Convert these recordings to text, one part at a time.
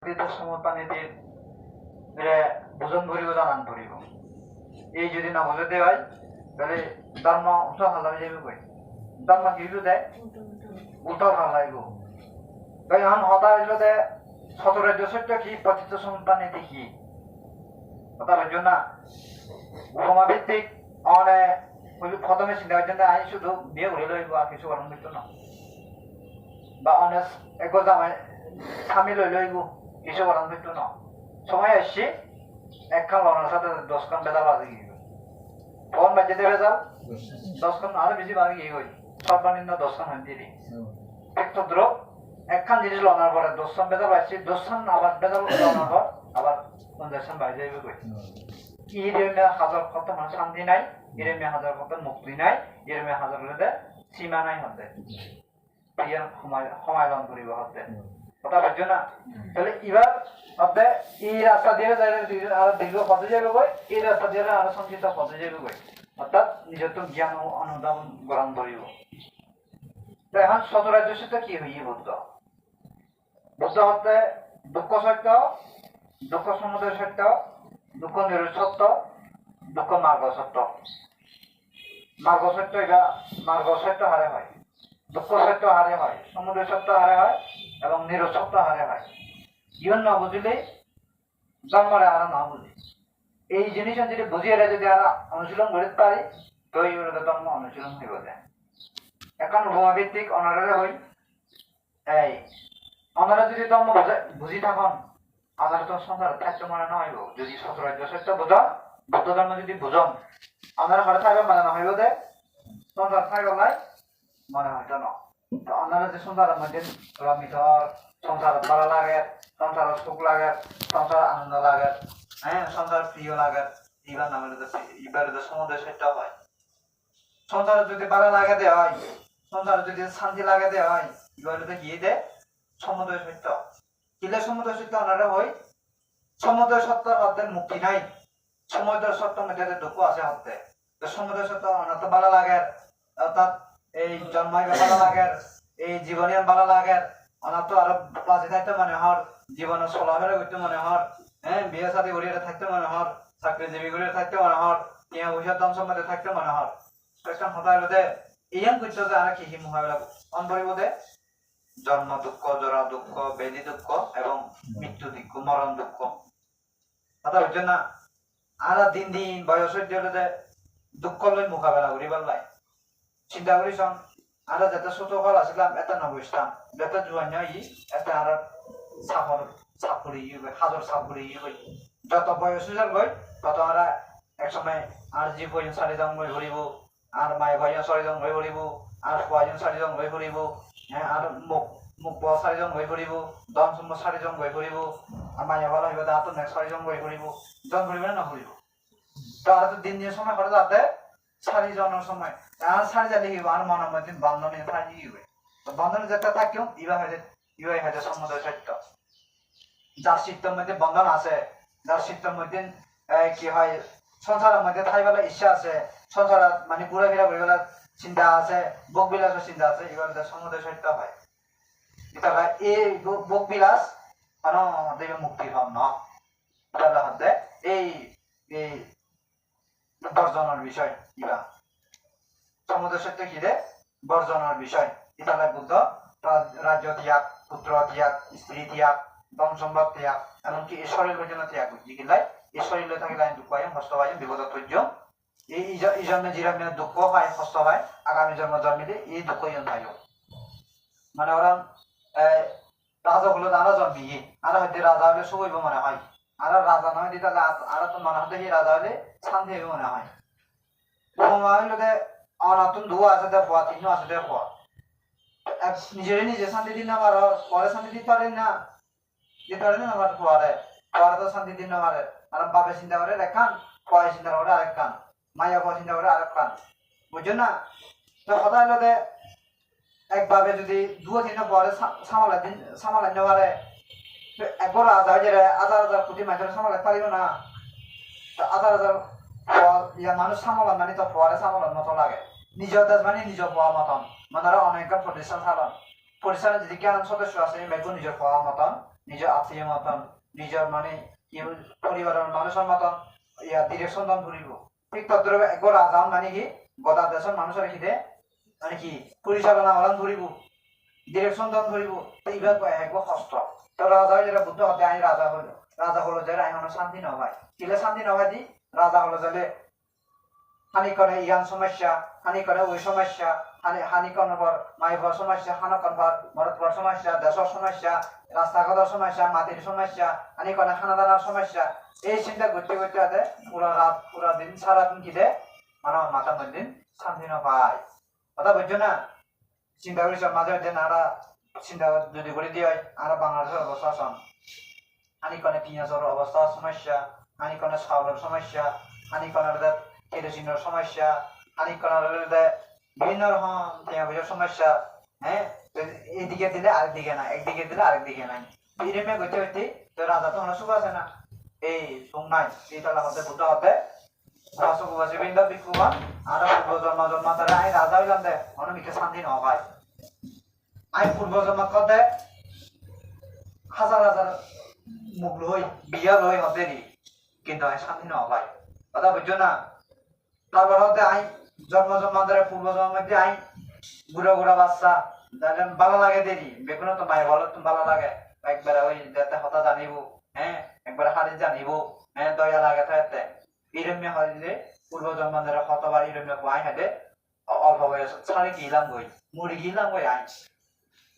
পতিত সমপানীদের বুঝন ভরিব জানান ভরিব এই যদি না বুঝতে হয় তাহলে ধর্ম উঠা হালা হয়ে যাবে কই ধর্ম কিছু দেয় উঠা হালাইব তাই এখন হতা হইল দে 17 কি পতিত সমপানীতি কি তার জন্য উপমা ভিত্তিক অনেক প্রথমে চিন্তা করছেন আমি শুধু বিয়ে করে লইব আর কিছু করার মতো না বা অনেক একো জামাই স্বামী লই লইব কিছু করার মতো না সময় আসছে একখান লনার সাথে 10 খান বেদা বাজে গিয়ে ফোন বাজে দেবে যাও 10 খান আরো বেশি বাজে গিয়ে সর্বনিম্ন 10 খান হইতে দিই একটু দ্রব একখান জিনিস লনার পরে 10 খান বেদা বাজছে 10 খান আবার বেদা লনার পর আবার 50 খান বাজে যাবে কই ইরেমে হাজার কত মানে শান্তি নাই ইরেমে হাজার কত মুক্তি নাই ইরেমে হাজার হলে সীমা নাই হতে ইয়ার সমাধান করিব হতে কথা বুঝছো না তাহলে এবার হতে এই রাস্তা দিয়ে আর দীর্ঘ পথে যাবে কই এই রাস্তা দিয়ে আরো সঞ্চিত পথে যাবে কই অর্থাৎ নিজের তো জ্ঞান অনুধাবন গ্রহণ করিব তো এখন শতরাজ্য সত্য কি হইয়ে বুদ্ধ বুদ্ধ হতে দুঃখ সত্য দুঃখ সমুদয় সত্য দুঃখ নিরসত্য দুঃখ মার্গ সত্য মার্গ সত্য এটা মার্গ সত্য হারে হয় দুঃখ সত্য হারে হয় সমুদয় সত্য হারে হয় এবং নিরসত্য হারে হয় জীবন না বুঝলে জন্মরে আর না বুঝি এই জিনিস যদি বুঝিয়ে যদি আর অনুশীলন করতে পারি তো এই ধর্ম অনুশীলন হইব যায় এখন উপমা ভিত্তিক অনারে হই এই অনারা যদি ধর্ম বুঝি থাকুন আমার তো সংসার থাকতে মনে না হইব যদি শতরাজ্য সত্য বুঝন বুদ্ধ ধর্ম যদি বুঝন আমার ঘরে থাকবে মানে না হইব দে সংসার থাকবে নাই মনে হইতো না তো আপনারা যে সংসারের মধ্যে রমিতর সংসার ভালো লাগে সংসার সুখ লাগে সংসার আনন্দ লাগে হ্যাঁ সংসার প্রিয় লাগে এবার নামের এবারে তো সমুদয় সত্য হয় সংসার যদি ভালো লাগে দে হয় সংসার যদি শান্তি লাগে দে হয় এবারে তো গিয়ে দে সমুদয় সত্য কিলে সমুদয় সত্য ওনারা হয় সমুদয় সত্যর অর্ধের মুক্তি নাই সমুদয় সত্য মধ্যে দুঃখ আছে হতে তো সমুদয় সত্য ওনার তো ভালো লাগে অর্থাৎ এই জন্মাই ভালো লাগে এই জীবনে ভালো লাগে ওনার তো আরো বাঁচে থাকতে মনে হর জীবনে চলাফেরা করতে মনে হর হ্যাঁ বিয়ে সাথে ঘুরিয়ে থাকতে মনে হর চাকরিজীবী ঘুরিয়ে থাকতে মনে হর টিয়া পয়সা দাম সম্বন্ধে থাকতে মনে হর একটা হতাই লোদে ইয়ান করছো যে আর কি কি মোকাবিলা অন্তরিব দে জন্ম দুঃখ জরা দুঃখ ব্যাধি দুঃখ এবং মৃত্যু দুঃখ মরণ দুঃখ কথা বুঝছেন না আর দিন দিন বয়স হইতে দুঃখ লই মোকাবেলা করিবার লাই চিন্তা করিস আর যেটা ছোট ফল আসলাম এটা নবইসলাম যেটা জুয়ান এটা আর সাপুরি হাজার সাপুরি যত বয়স গই তত আর এক সময় আর জি ভজন 4 জন গই ঘুরিব আর মাই ভজন 6 জন গই ঘুরিব আর ভজন 4 জন গই ঘুরিব হ্যাঁ আর মুখ 4 জন গই ঘুরিব দম সম্ম 4 জন গই ঘুরিব আর মাই ভালো হইব দাঁত 6 জন গই ঘুরিব জন ঘুরিব না ঘুরিব তো আর তো দিন দিন সময় করে যাতে 4 জনের সময় আর 4 জালি আর মনের মধ্যে বন্ধনে থাকি হইবে তো বন্ধনে যেটা থাকিও ইবাই হয়তো সমুদয় সত্য যার চিত্তের মধ্যে বন্ধন আছে যার চিত্তের মধ্যে কি হয় সংসারের মধ্যে থাইবেলা ইচ্ছা আছে সংসার মানে ঘুরে ফিরা ঘুরে চিন্তা আছে ভোগ বিলাসের চিন্তা আছে এবার সমুদয় সত্য হয় এটা এই ভোগ বিলাস দেবে মুক্তির হন না তাহলে হতে এই এই বর্জনের বিষয় ইবা সমুদয় সত্য কি রে বর্জনের বিষয় ইতালে বুদ্ধ রাজ্য ত্যাগ পুত্র ত্যাগ স্ত্রী ত্যাগ ধন সম্পদ ত্যাগ এমনকি এই শরীর পর্যন্ত ত্যাগ বুঝি কিলাই এই শরীরে থাকিলে দুঃখ হয় হস্ত হয় বিপদ তৈর্য এই জন্মে জিরামে দুঃখ হয় হস্ত হয় আগামী জন্ম জন্মিলে এই দুঃখ হয় মানে ওরা রাজা গুলো আরো জন্মি আর হয়তো রাজা হলে সুখ হইব মনে হয় আর রাজা নয় দিতে আর তো মনে হতে রাজা হলে শান্তি হইব মনে হয় হইলে অনাতুন ধোয়া আছে দে পোয়া তিন আছে দে পোয়া নিজেরই নিজে শান্তি দিন আমার পরে শান্তি দিতে পারেন না আমার পরে তো শান্তি দিন আমার আর বাপে চিন্তা করে এক কান পরে চিন্তা করে আরেক কান মাইয়া পর চিন্তা করে আরেক কান বুঝছো না তো কথা হইলো দে একভাবে যদি 2-3 পরে সামালাইতে পারে একবার রাজা হয়ে যায় 1000 কোটি মানুষের সামালাইতে পারিব না 1000 মানুষ সামলান মানে তো পরে সামলান মতো লাগে নিজের দেশ মানে নিজের পাওয়া মতন মানে অনেক প্রতিষ্ঠান চালান প্রতিষ্ঠানে যদি জ্ঞান সদস্য আছে মেঘ নিজের পাওয়া মতন নিজের আত্মীয় মতন নিজের মানে কি পরিবারের মানুষের মতন ডিরেকশন দান ধরিব ঠিক তদ্রুপ একবার রাজা মানে কি গদা দেশের মানুষের খিদে মানে কি পরিচালনা হলান ধরিব ডিরেকশন দান ধরিব এইবার একবার কষ্ট তো রাজা যেটা বুদ্ধ হতে আই রাজা হলো যে আই শান্তি নয় কিলে শান্তি নয় দি রাজা হলো যে হানি করে ইয়ান সমস্যা হানি করে ওই সমস্যা হানি কনবর মাইভর সমস্যা হানকনবর মরতবর সমস্যা দেশের সমস্যা রাস্তাঘাটের সমস্যা মাটির সমস্যা হানি করে খানাদানার সমস্যা এই চিন্তা করতে করতে আছে পুরা রাত পুরা দিন সারাদিন কিদে মানে মাথা মধ্যে শান্তি না পায় কথা বুঝছো না চিন্তা করিস মাঝে মধ্যে নারা চিন্তা যদি করে দিয়ে আর বাংলাদেশের অবস্থা শোন হানি করে পিঁয়াজের অবস্থা সমস্যা হানি করে চাউলের সমস্যা হানি করে কেরোসিনের সমস্যা হানি করে বিভিন্ন রকম পেঁয়াজের সমস্যা হ্যাঁ এইদিকে দিলে আরেকদিকে না একদিকে দিলে আরেকদিকে নাই এরমে গতি হইতে তো রাজা তো সুখ আছে না এই সুখ নাই এইতলা হতে বুদ্ধ হতে রাসুকুবাসী বৃন্দ বিক্ষুবান আর পূর্ব জন্ম তারা আই রাজা হইলাম দে অনেকে শান্তি ন ভাই আই পূর্ব জন্ম কতে হাজার হাজার মুখ লই বিয়া লই হতে নি কিন্তু আই শান্তি ন ভাই কথা বুঝছো না তারপর হতে আই জন্মান্তরে পূর্ব জন্মে আই বুড়া বাচ্চা ভালো লাগে দেরি বেগুনো তো মায়ের ভালো তো ভালো লাগে একবারে ওই যাতে হতা জানিব হ্যাঁ একবারে হারি জানিব হ্যাঁ দয়া লাগে থাকতে ইরম্য হইলে পূর্ব জন্মান্তরে হতবার ইরম্য আই হাতে অল্প বয়স ছাড়ে গিলাম গই মুড়ি গিলাম গই আই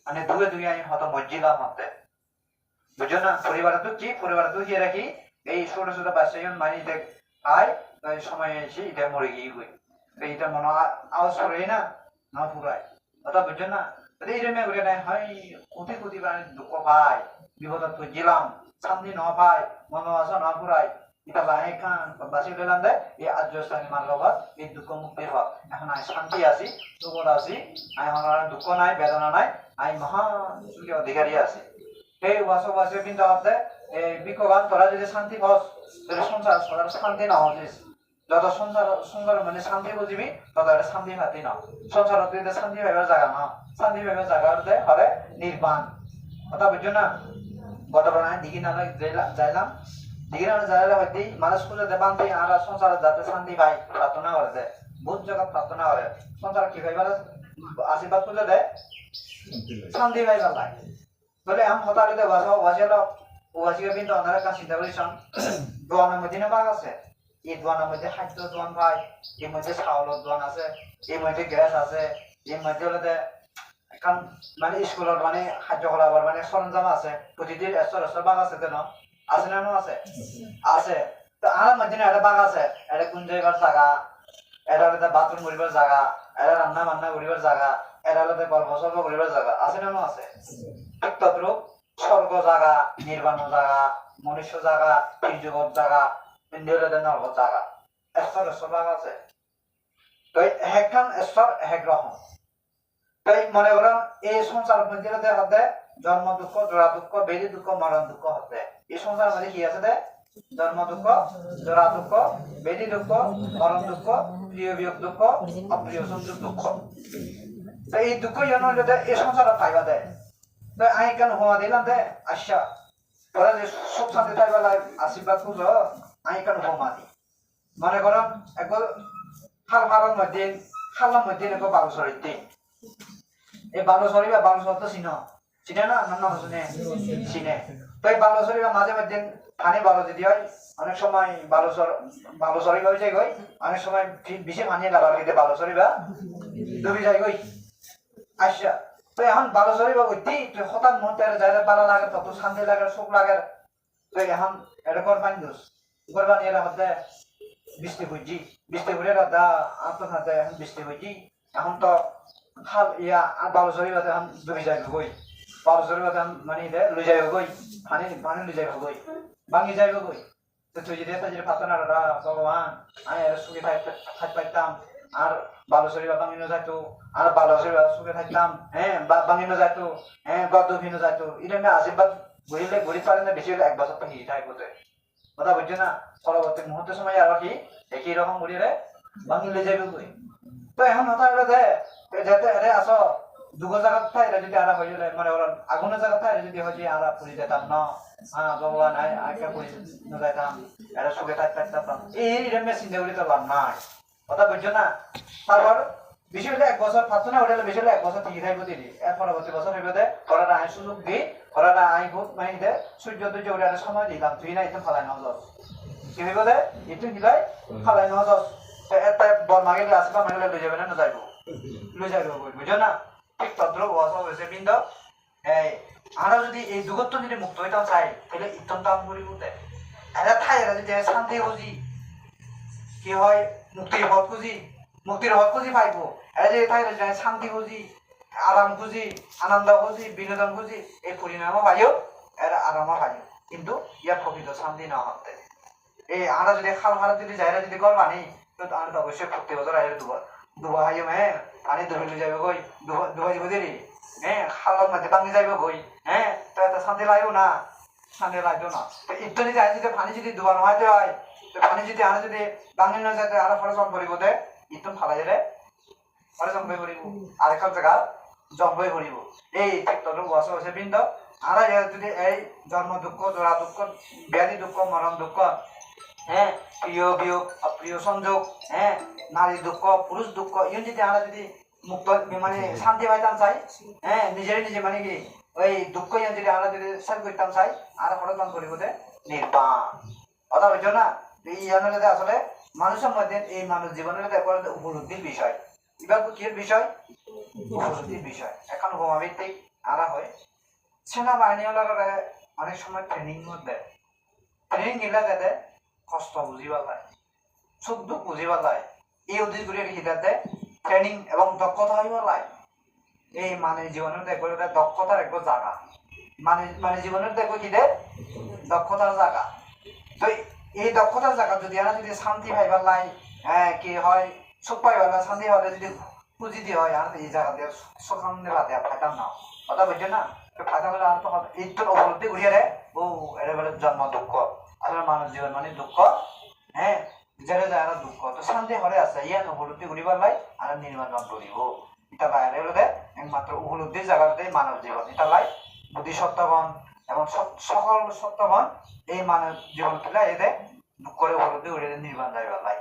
মানে দুয়ে আই হত মজ্জিলাম হতে বুঝছো না পরিবারে তো কি পরিবারে তো কি রাখি এই ছোট ছোট বাচ্চাজন মানিতে আয় সময় এসে এটা মরে গিয়ে গই এইটা মনে আওয়াজ করে না না পুরায় কথা বুঝছো না এইরকম করে নাই হয় কোটি মানে দুঃখ পাই বিপদত গেলাম শান্তি ন পাই মন আসা না পুরাই এটা লাহে খান বাসি গেলাম দে এই আর্যস্থানী মার লগত এই দুঃখ মুক্তির হক এখন আই শান্তি আছি সুখত আছি আই হনার দুঃখ নাই বেদনা নাই আই মহা সুখী অধিকারী আছি সেই বাসে কিন্তু হতে এই বিকবান তোরা যদি শান্তি পাস তাহলে সংসার শান্তি না হতিস যত সংসার মানে শান্তি বুঝিবি তত এটা শান্তি পাতি না সংসারত তুই শান্তি পাইবার জায়গা না শান্তি পাইবার জায়গা হলে নির্বাণ কথা বুঝছো না গতবার আমি দিঘি নামে যাইলাম দিঘি নামে যাইলে হয়তো মানুষ খুঁজে বান্ধি আর সংসার যাতে শান্তি পাই প্রার্থনা করে দেয় বহুত জায়গা প্রার্থনা করে সংসার কি পাইবার আশীর্বাদ খুঁজে দেয় শান্তি পাইবার লাগে বলে আম হতারিতে বাসিয়াল ওয়াসিকে কিন্তু অনারা কাজ চিন্তা করেছেন দোয়ানের মধ্যে না বাঘ আছে এই দোয়ানের মধ্যে খাদ্য দোয়ান পাই এর মধ্যে চাউলের দোয়ান আছে এর মধ্যে গ্যাস আছে এর মধ্যে হলে এখন মানে স্কুলের মানে খাদ্য করাবার মানে সরঞ্জাম আছে প্রতিদিন এসর বাঘ আছে কেন আছে না আছে আছে তো আমার মধ্যে একটা বাঘ আছে এটা কোন জায়গার জায়গা এটা হলে বাথরুম করিবার জায়গা এটা রান্না বান্না করিবার জায়গা এটা হলে গল্প সল্প করিবার জায়গা আছে না আছে ঠিক তদ্রুপ স্বর্গ জায়গা নির্বাণ জায়গা মনুষ্য জায়গা জগৎ জায়গা নরক জায়গা এসর বাঘ আছে তো একখান ঈশ্বর এক রকম তাই মনে করেন এই সংসার মধ্যে হতে জন্ম দুঃখ জোড়া দুঃখ বেদি দুঃখ মরণ দুঃখ হতে এই সংসার মধ্যে কি আছে দে জন্ম দুঃখ জোড়া দুঃখ বেদি দুঃখ মরণ দুঃখ প্রিয় বিয়োগ দুঃখ অপ্রিয় সংযোগ দুঃখ এই দুঃখ জন এই সংসার পাইবা দেয় তো আমি কেন হওয়া দিলাম দে আচ্ছা ওরা যে সুখ শান্তি পাইবা আশীর্বাদ খুঁজো আমি কেন হমা দি মনে করেন একবার খালার মধ্যে একবার বালু সরিতে এই বালুসরি বা বালুসর তো চিনে না না শুনে চিনে তো এই বালুসরি বা মাঝে মধ্যে পানি বালু যদি হয় অনেক সময় বালুসরি হয়ে যায় গই অনেক সময় বেশি পানি লাগার কিন্তু বালুসরি বা ডুবি যায় গই আচ্ছা তো এখন বালুসরি বা গতি হঠাৎ মুহূর্তে যাই ভালো লাগে তত শান্তি লাগে সুখ লাগে তো এখন এটা করবানি দোষ করবানি এর মধ্যে বৃষ্টি হইছি রাধা আত্মঘাতে এখন বৃষ্টি হইছি এখন তো খাল বালুসরি বাদে এখন ডুবি যাইব গই বালুসরি বাদে মানে লই যাইব গই পানি লই যাইব গই ভাঙি যাইব গই তো তুই যদি এটা যদি প্রার্থনা করা ভগবান আমি সুখে থাকতে পারতাম আর বালুসরি বা ভাঙিনো যাইতো আর বালুসরি বা সুখে থাকতাম হ্যাঁ ভাঙিনো যাইতো হ্যাঁ গদ ভিনো যাইতো এটা আশীর্বাদ ঘুরি পারে না বেশি হলে 1 বছর তো হিট থাকবো কথা বুঝছো না পরবর্তী মুহূর্ত সময় আর কি একই রকম ঘুরিয়ে ভাঙি লই যাইব গই তো এখন হতা দে যাতে আরে আসো দুগো জায়গা থাই যদি আরা হয়ে যায় মানে ওরা আগুনের জায়গা থাই যদি হয় যে আরা পুরি যেতাম না ভগবান আগে পুরি ন যাইতাম এরা সুখে থাকতাম এই মেশিন দেউলি তো লাভ নাই কথা বুঝছো না তারপর বেশি হলে 1 বছর পাচ্ছ না ওটা বেশি হলে 1 বছর ঠিক থাকবো দিদি এর পরবর্তী বছর হইবে দে ওরা আই সুযোগ দি ওরা আই ভোট মানে দে সূর্য দুর্য ওরা সময় দিলাম তুই না এটা ফালাই না যাস কি হইব দে একটু দিলাই ফালাই না যাস এটা বল মাগে গ্লাস বা মাগে লই যাবে না যাইবো লই যাইবো বুঝছো না ঠিক তদ্র ওয়াজ হইছে বিন্দ এই আমরা যদি এই জগৎ যদি মুক্ত হইতাম চাই তাহলে ইতম দাম করি বলতে এরা থাই এরা যদি শান্তি খুঁজি কি হয় মুক্তির পথ খুঁজি পাইবো এরা যদি থাই শান্তি খুঁজি আরাম খুঁজি আনন্দ খুঁজি বিনোদন খুঁজি এই পরিণামও পাইও এরা আরামও পাইও কিন্তু ইয়ার প্রকৃত শান্তি না হতে এই আমরা যদি খাল খারাপ যদি যাইরা যদি গল মানি তো আমরা তো অবশ্যই প্রত্যেক বছর আইলে দুবা হাইম হ্যাঁ পানি ধরে লই যাবে কই দুবা দিব দেরি হ্যাঁ খালের মধ্যে ভাঙি যাইব কই হ্যাঁ তো এত শান্তি লাগেও না শান্তি লাগতো না তো ইত্যাদি যাই যদি পানি যদি দুবা নহাইতে হয় তো পানি যদি আমরা যদি ভাঙি না যাতে আরো ফলে জম করিব দে ইতম ফালাই দিলে ফলে জম করিব আরেকটা জায়গা জম করিব এই তত বয়স হয়েছে বৃন্দ আমরা যদি এই জন্ম দুঃখ জোড়া দুঃখ ব্যাধি দুঃখ মরণ দুঃখ হ্যাঁ প্রিয় বিয়োগ অপ্রিয় সংযোগ হ্যাঁ নারী দুঃখ পুরুষ দুঃখ ইউন যদি আমরা যদি মুক্ত মানে শান্তি পাইতাম চাই হ্যাঁ নিজে মানে কি ওই দুঃখ ইউন যদি আমরা যদি শেষ করতাম চাই আর হরতন করিব দে নির্বাণ কথা বুঝছো না এই ইয়ানলে আসলে মানুষের মধ্যে এই মানুষ জীবনের উপলব্ধির বিষয় এবার কি বিষয় উপলব্ধির বিষয় এখন হোমাভিত্তিক আরা হয় সেনাবাহিনী অনেক সময় ট্রেনিং মধ্যে ট্রেনিং গিলা যাতে কষ্ট বুঝিবা যায় সুখ দুঃখ বুঝিবা যায় এই উদ্দেশ্যগুলির হিসাবে ট্রেনিং এবং দক্ষতা হইবা যায় এই মানে জীবনের দেখবো দক্ষতার একটা জায়গা মানে জীবনের দেখবো কি দে দক্ষতার জায়গা তো এই দক্ষতার জায়গা যদি আমরা যদি শান্তি পাইবার লাই কি হয় সুখ পাইবার লাই শান্তি হলে যদি পুঁজি দিয়ে হয় আর এই জায়গা দিয়ে সুখ আনন্দে বাদে ফাইতাম না কথা বুঝছো না ফাইতাম হলে আর তো এই তো উপলব্ধি ঘুরিয়ে রে ও এটা বলে জন্ম দুঃখ আসলে মানুষ জীবন মানে দুঃখ হ্যাঁ যারা যারা দুঃখ তো শান্তি হলে আছে ইয়ান উপলব্ধি ঘুরিবার লাই আর নির্মাণ করিব এটা বাইরে হলে একমাত্র উপলব্ধির জায়গাতে মানব জীবন এটা লাই বুদ্ধি সত্যবান এবং সকল সত্যবান এই মানব জীবন পেলে এতে দুঃখ করে উপলব্ধি করে নির্মাণ যাইবার লাই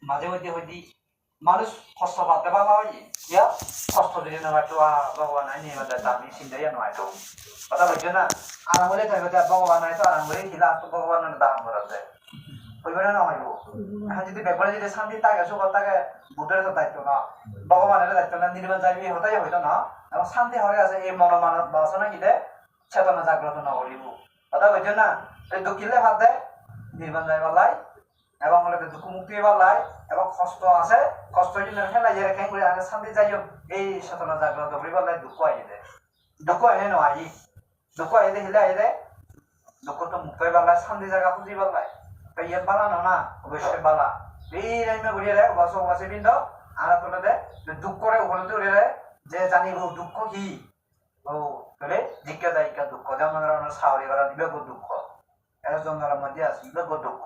মাঝে মধ্যে হইতে মানুষ কষ্ট পাতে পারা হয় ইয়া কষ্ট যদি নয়তো ভগবান নির্মাণ যায় আমি চিন্তাই নয়তো কথা বুঝছো না আরাম করে থাকবে ভগবান হয়তো আরাম করে খিলা ভগবানের দাম করা যায় হইবে না হইব এখন যদি ব্যাপারে যদি শান্তি থাকে সুখ থাকে বুদ্ধের তো দায়িত্ব না ভগবানের দায়িত্ব না নির্মাণ যাইবি হতাই হইতো না এবং শান্তি হয়ে আছে এই মন মানব বাসনা কিতে চেতনা জাগ্রত না করিব কথা বুঝছো না দুঃখিলে ভাত দেয় নির্মাণ যাইবার লাই এবং দুঃখ মুক্তি হইবার লাই এবং কষ্ট আছে কষ্ট যদি ফেলাই যায় কেন করে শান্তি যাইও এই চেতনা জাগ্রত করিবার লাই দুঃখ আহি দেয় দুঃখ এনে নয় দুঃখ আহি দেখিলে আহি দেয় দুঃখ তো মুক্ত হইবার লাই শান্তি জায়গা খুঁজিবার লাই ইয়ে বালা না অবশ্যই বালা এই রাইমে ঘুরিয়ে দেয় বাসে বিন্দ আর তোলে দেয় দুঃখ করে উপলব্ধি করে দেয় যে জানিব দুঃখ কি ও তোলে জিজ্ঞাসা ইকা দুঃখ যেমন সাহরি করা দিবে দুঃখ এর জঙ্গলের মধ্যে আছে ইবে দুঃখ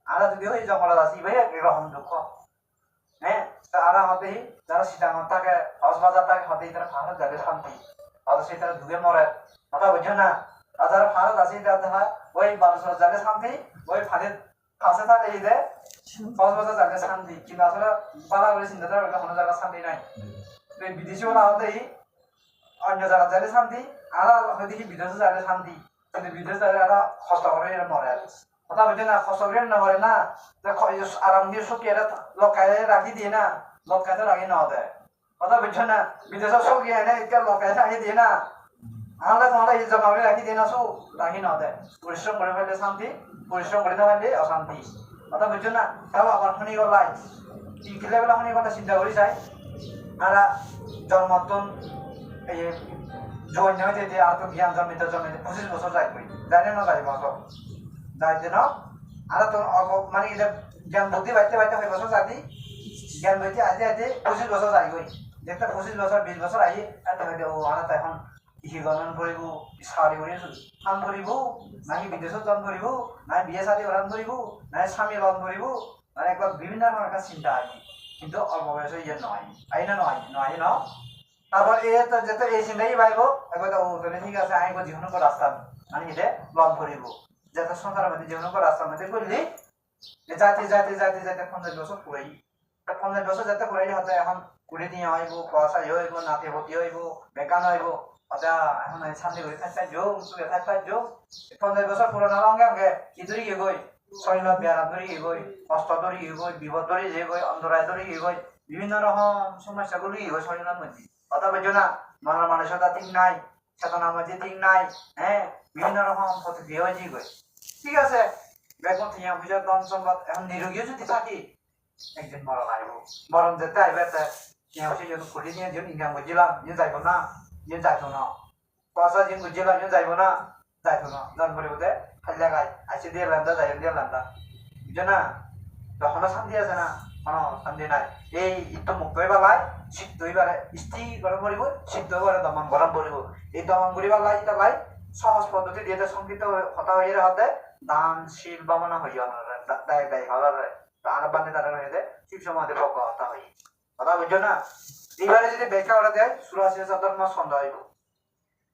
আর যদি ওই জঙ্গলত আছে ইবে একরকম দুঃখ হ্যাঁ আর আমাদের যারা সীতাঙ্গন থাকে কক্সবাজার থাকে হতেই তারা ভারত যাবে শান্তি অথচ সেই তারা ডুবে মরে কথা বুঝছো না আর যারা ভারত আছে তারা ওই 1200 যাবে শান্তি ওই ফাঁদের কাছে থাকে এই যে কক্সবাজার যাবে শান্তি কিন্তু আসলে বালা করে চিন্তা করে কোনো জায়গা শান্তি নাই বিদেশি ওরা হতেই অন্য জায়গা যাবে শান্তি আর দেখি বিদেশে যাবে শান্তি কিন্তু বিদেশে যাবে আর কষ্ট করে মরে কথা বুঝছে না কষ্ট করে না মরে না আরাম দিয়ে শোকে লকায় রাখি দিয়ে না লকাইতে রাখি না দেয় কথা বুঝছো না বিদেশের শোকে এনে এটা লকায় রাখি দিয়ে না আমরা তোমরা এই জমা করে রাখি দিয়ে না শো রাখি না দেয় পরিশ্রম করে ফেললে শান্তি পরিশ্রম করে না ফেললে অশান্তি কথা বুঝছো না তাও আবার শুনি গলাই কিলে বেলা শুনি কথা চিন্তা করি চাই আর জন্মতন এই জৈন হইতে যে আর তো জ্ঞান জন্মিতে 25 বছর যাই কই জানে না যাই বছর যাইতে না আর তো মানে এটা জ্ঞান বুদ্ধি বাইতে 5 বছর যাবি জ্ঞান বুদ্ধি আইতে 25 বছর যাই কই দেখতে 25 বছর 20 বছর আই এত হইতে ও আর তো এখন কৃষি গণন করিব সারি করে কাম করিব নাকি বিদেশত জন করিব নাই বিয়ে শাদী গ্রহণ করিব নাই স্বামী গ্রহণ করিব মানে একবার বিভিন্ন ধরনের চিন্তা আই কিন্তু অল্প বয়সে ইয়ে নয় আই না নয় ন তারপর যেতে এই চিন্তাই পাইব এবার ও তাহলে ঠিক আছে আইব জীবন রাস্তা মানে এটা লং করিব যাতে সংসারের মধ্যে জীবন রাস্তার মধ্যে করলি যাতে যাতে যাতে যাতে 50 বছর পুরাই 50 বছর যাতে পুরাই হতে এখন কুড়ি দিয়ে হইব পয়সা হইব নাতি ভর্তি হইব বেকার হইব অথা এখন শান্তি করে থাকতে যোগ সুখে থাকতে যোগ 50 বছর পুরোনো লঙ্গে আগে ইদুরি গই শৈল বেড়া ধরি গই অস্ত ধরি গই বিপদ ধরি যে গই অন্তরায় ধরি গই বিভিন্ন রকম সমস্যাগুলি গই শরীরের মধ্যে অথবা বুঝো না মনের মানসিকতা ঠিক নাই চেতনার মধ্যে ঠিক নাই হ্যাঁ বিভিন্ন রকম প্রতিক্রিয়া হয়ে গই ঠিক আছে বেগুন থেকে বুঝে ধন সম্পদ এখন নিরোগীও যদি থাকি একদিন মরণ আইব মরণ যেতে আইবে সে যদি খুঁটি নিয়ে যে ইনকাম করছিলাম যে যাইব না যে যাইতো না পয়সা যে করছিলাম যে যাইব না যাইতো না জন পরিবর্তে খালি লাগাই আইসি দিয়ে লান্দা যাই দিয়ে লান্দা বুঝছো না তখনও শান্তি আছে না কোনো শান্তি নাই এই ইটো মুক্ত হইবালাই সিদ্ধ হইবারে স্থির গরম পড়িব সিদ্ধ হইবারে দমন গরম পড়িব এই দমন করিবার লাই সহজ পদ্ধতি দিয়ে সংকীর্ত কথা হইলে হতে দান শীল বামনা হইয়া দায় দায় হওয়ার আর বান্ধে তারা হয়ে শিব সমাধি ভোগ হতা হই কথা বুঝছো না এইবারে যদি ব্যাখ্যা করে দেয় 84 মাস সন্ধ্যা হইব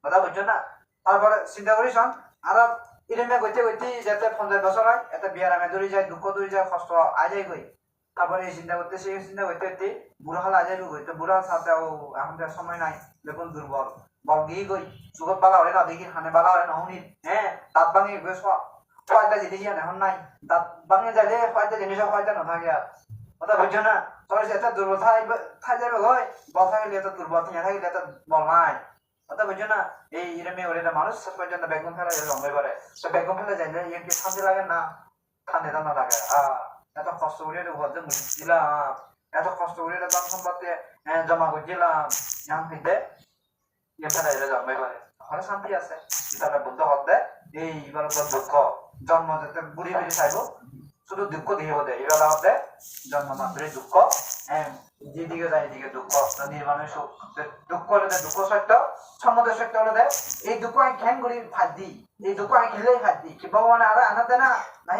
কথা বুঝছো না তারপরে চিন্তা করিস আর ইরেমে গইতে গইতে যাতে 50 বছর হয় এটা বিয়ার আমি দৌড়ি যায় দুঃখ দৌড়ি যায় কষ্ট আই যায় গই তারপরে এই চিন্তা করতে সেই চিন্তা করতে করতে বুড়া হল আই যাইব গই তো বুড়া সাথে এখন তো সময় নাই দেখুন দুর্বল বল গিয়ে গই চুগত বালা হয় না দেখি খানে বালা হয় না হুনি হ্যাঁ দাঁত ভাঙি গই কয়টা জিনিস এখন নাই দাঁত ভাঙে যাইলে কয়টা জিনিস কয়টা না থাকে আর কথা বুঝছো না তোর এটা দুর্বল থাই যাবে গই বল থাকলে এত দুর্বল থাকলে এত বল নাই কথা বুঝছো না এই ইরেমে ওরে মানুষ পর্যন্ত বেগুন ফেলা জন্মে করে তো বেগুন ফেলে যাইলে ইয়ে কি শান্তি লাগে না খান্ডে না লাগে এত কষ্ট করে ঘর দিলাম এত কষ্ট করে দাম সম্পত্তি জমা করছিলাম এখন কিন্তু ইয়ে ফেলা জন্মে করে ঘরে শান্তি আছে তাহলে বুদ্ধ হতে এইবার দুঃখ জন্ম যেতে বুড়ি বুড়ি চাইব শুধু দুঃখ দিয়ে দেয় এবার হতে জন্ম মাত্রই দুঃখ যেদিকে যায় এদিকে দুঃখ নির্মাণের সুখ দুঃখ হলে দুঃখ সত্য সম্মতের সত্য হলে এই দুঃখ আমি ঘ্যাং করি ফাঁদ দিই এই দুঃখ আমি খেলেই ফাঁদ দিই কি ভগবান আর আনাতে না নাই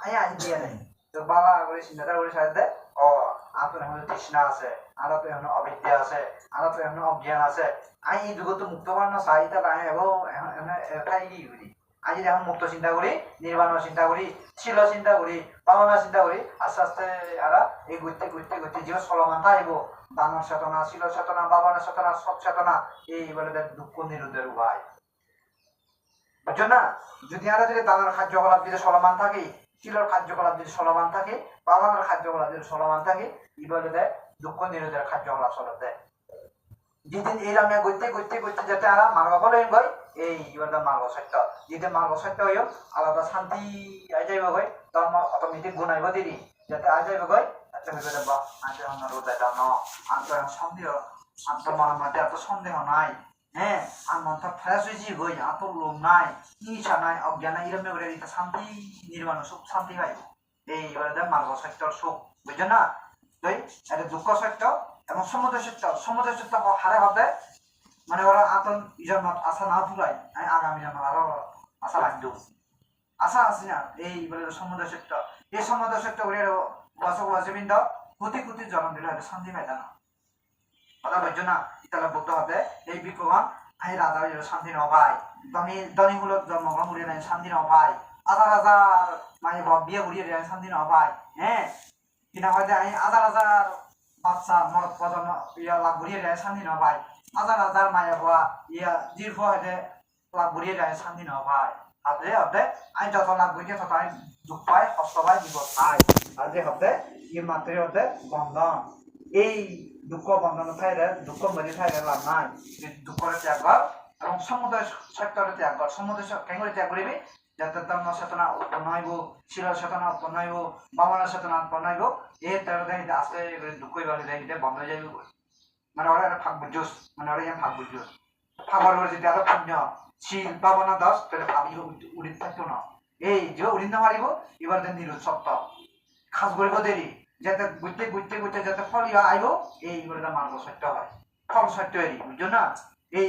আই দিয়ে নেই তো বাবা করে চিন্তা করে সাথে ও আপনার এখন তৃষ্ণা আছে আর তো এখন অবিদ্যা আছে আর তো এখন অজ্ঞান আছে আই এই যুগত মুক্ত বানানো চাহিদা পাই এবং এটাই কি করি আজি এখন মুক্ত চিন্তা করি নির্বাণ চিন্তা করি শিল চিন্তা করি পালনা চিন্তা করি আস্তে আস্তে আর এই ঘুরতে ঘুরতে ঘুরতে যে চলমান থাকিব দানৰ চেতনা শিল চেতনা বাবানৰ চেতনা সব চেতনা এইবারে দুঃখ নিরোধের উপায় বুঝছো না যদি আর যদি দানের কার্যকলাপ যদি চলমান থাকে শিলর কার্যকলাপ যদি চলমান থাকে বাবানের কার্যকলাপ যদি চলমান থাকে এইবারে দুঃখ নিরোধের কার্যকলাপ চলতে যেদিন এইরকম ঘুরতে ঘুরতে ঘুরতে যেতে আর মার্গ ফলে গই এইবার মার্গ সত্য যদি মার্গ সত্য হইব আলাদা শান্তি আই যাইব গই ধর্ম অটোমেটিক গুণ আইব দেরি যাতে আই যাইব গই আচ্ছা হইবে বা আজ আমার রোদা দাও না আন্তর সন্দেহ আন্তর মনের মধ্যে এত সন্দেহ নাই হ্যাঁ আর মনটা ফ্রেশ হয়েছি গই এত লোভ নাই হিংসা নাই অজ্ঞান নাই এরকম করে এটা শান্তি নির্মাণ সুখ শান্তি পাইব এইবারে মার্গ সত্যর সুখ বুঝছো না তুই এটা দুঃখ সত্য এবং সমুদ্র সত্য হারে হতে মানে ওরা আতন জন্মত আশা না পুরাই আমি আগামী জন্ম আরো আশা রাখবো আশা আছে না এই বলে সমুদ্র সত্য এই সমুদ্র সত্য করে বাসক বাসবিন্দ কোটি কোটি জন্ম দিলে হয়তো শান্তি পাইতা না কথা বুঝছো না ইতালে বুদ্ধ হতে এই বিক্ষোভন এই রাজা শান্তি ন পায় ধনীমূলক জন্মগ্রহণ করিয়ে নেয় শান্তি ন পায় হাজার হাজার মানে বিয়ে করিয়ে দেয় শান্তি ন পায় হ্যাঁ কিনা হয়তো আমি হাজার বাচ্চা মরদ প্রজন্ম ইয়া লাভ ঘুরিয়ে দেয় শান্তি ন পায় হাজার মায়া হওয়া ইয়া দীর্ঘ হয়তো লাভ ঘুরিয়ে দেয় শান্তি ন পায় হাতে হতে আমি যত লাভ ঘুরিয়ে তত আমি দুঃখ পাই কষ্ট পাই বিপদ পাই আর যে হতে ই মাত্রই হতে বন্ধন এই দুঃখ বন্ধন থাইলে দুঃখ মরি থাইলে লাভ নাই দুঃখের ত্যাগ কর এবং সমুদ্র সত্যরে ত্যাগ কর সমুদ্র কেন ত্যাগ করিবি যাতে ধর্ম চেতনা উৎপন্ন হইব শিল চেতনা উৎপন্ন হইব বামনের চেতনা উৎপন্ন হইব এই তেরো দেখি আস্তে দুঃখ হইবারে দেখি বন্ধ হয়ে যাইব মানে ওরা একটা ফাঁক বুঝোস মানে ওরা ফাঁক বুঝোস ফাঁকর যদি আরো পুণ্য শিল বামনা দশ তাহলে ভাবি উড়িত থাকতো না এই যে উড়িত না পারিব এবার নিরোধ সত্য খাস করিব দেরি যাতে ঘুরতে ঘুরতে ঘুরতে যাতে ফল ইয়া আইব এইগুলো মার্গ সত্য হয় ফল সত্য এরি বুঝছো না এই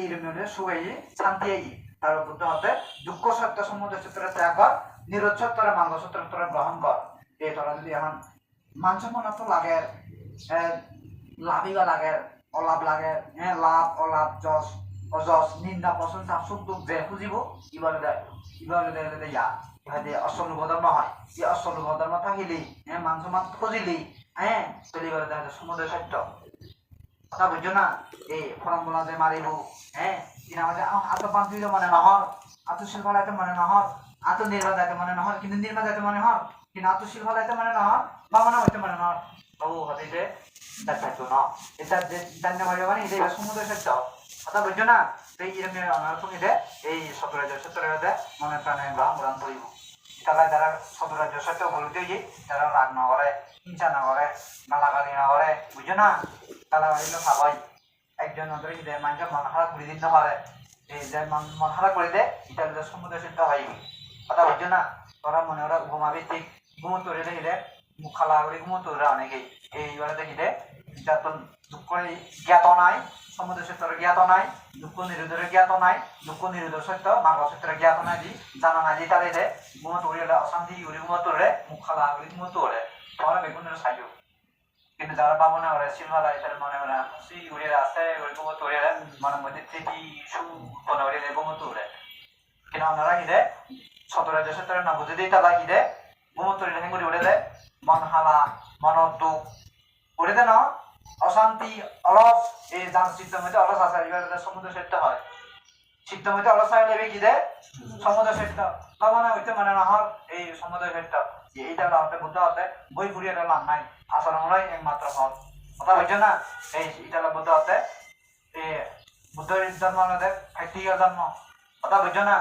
সুগাই শান্তি আই তার বুদ্ধ হতে দুঃখ সত্য সমুদ্র সত্যরে ত্যাগ কর নিরোধ সত্যরে মার্গ সত্য তোরা গ্রহণ কর এই তোরা যদি এখন মানুষ মনে তো লাগে লাভিবা লাগে অলাপ লাগে লাভ অলাপ যশ অযশ নিন্দা প্রশংসা সুখ দুঃখ যে খুঁজিব ইবারে ইয়া ইহাতে অশ্বলুভ ধর্ম হয় এই অশ্বলুভ ধর্ম থাকিলেই মান সন্মান খুঁজিলেই চলি ইবারে দেখা সমুদয় সত্য কথা বুঝছো না এই ফরম বলা যে মারিব কিনা মাঝে আত পান্তিত মানে নহর আতুশীল ফলাইতে মানে নহর আত নির্মা যাইতে মানে নহর কিন্তু নির্মা যাইতে মানে হর কিন্তু আতুশীল ফলাইতে মানে নহর বা মানে হইতে মানে নহর বাবু হতে দেখাইতো না এটা যে জানতে পারবে মানে এটা সমুদ্র সত্য কথা বুঝছো না এই এরকম আমার সঙ্গে এই সতরাজ্য মনে প্রাণে বা মুরান করিব তারা যারা সতরাজ্য সত্য বলতে যে তারা রাগ না করে হিংসা না করে গালাগালি না করে বুঝছো না গালাগালি তো খাবাই একজন অন্তরে কি দেয় মানুষের মন খারাপ করে দিতে পারে এই যে মন খারাপ করে দেয় এটা সমুদ্র সত্য হয় কথা বুঝছো না তোরা মনে ওরা উপমা ভিত্তিক ঘুমোতে দেখলে মুখ খালা করে ঘুমোতে অনেকেই এইবারে দেখিলে যাতন দুঃখ জ্ঞাত নাই সমুদ্র সত্যের জ্ঞাত নাই দুঃখ নিরোধের জ্ঞাত নাই দুঃখ নিরোধ সত্য মার্গ সত্যের জ্ঞাত নাই দি জানা নাই দি তাদের ঘুমোতে উড়িলে অশান্তি উড়ি ঘুমোতে উড়ে মুখ খালা করে ঘুমোতে উড়ে তোমার বেগুনের সাইজ কিন্তু যারা বামনা ওরে সিলভারা এটার মনে ওরা সি উড়িয়ে আসে ওই ঘুমোতে উড়ে মনের মধ্যে থেকে সু কোন উড়িয়ে ঘুমোতে উড়ে কিন্তু ওনারা কি দেয় সতরাজ্য সত্যের না বুঝে দিই তারা কি দেয় ঘুমোতে উড়ে হেঙ্গুড়ি উড়ে দেয় মন হালা মনের দুঃখ উড়ে দেয় না অশান্তি অলস এই যার চিত্তের মধ্যে অলস আছে এবার সমুদ্র সত্য হয় চিত্তের মধ্যে অলস হইলে কি দেয় সমুদ্র সত্য বা মানে হইতে মানে না হর এই সমুদ্র সত্য এইটা হতে বুদ্ধ হতে বই ফুরিয়ে লাভ নাই আসলে মনে হয় একমাত্র হল কথা বুঝছো না এই এটা বুদ্ধ হতে এই বুদ্ধের জন্ম আমাদের প্র্যাকটিক্যাল জন্ম কথা বুঝছো না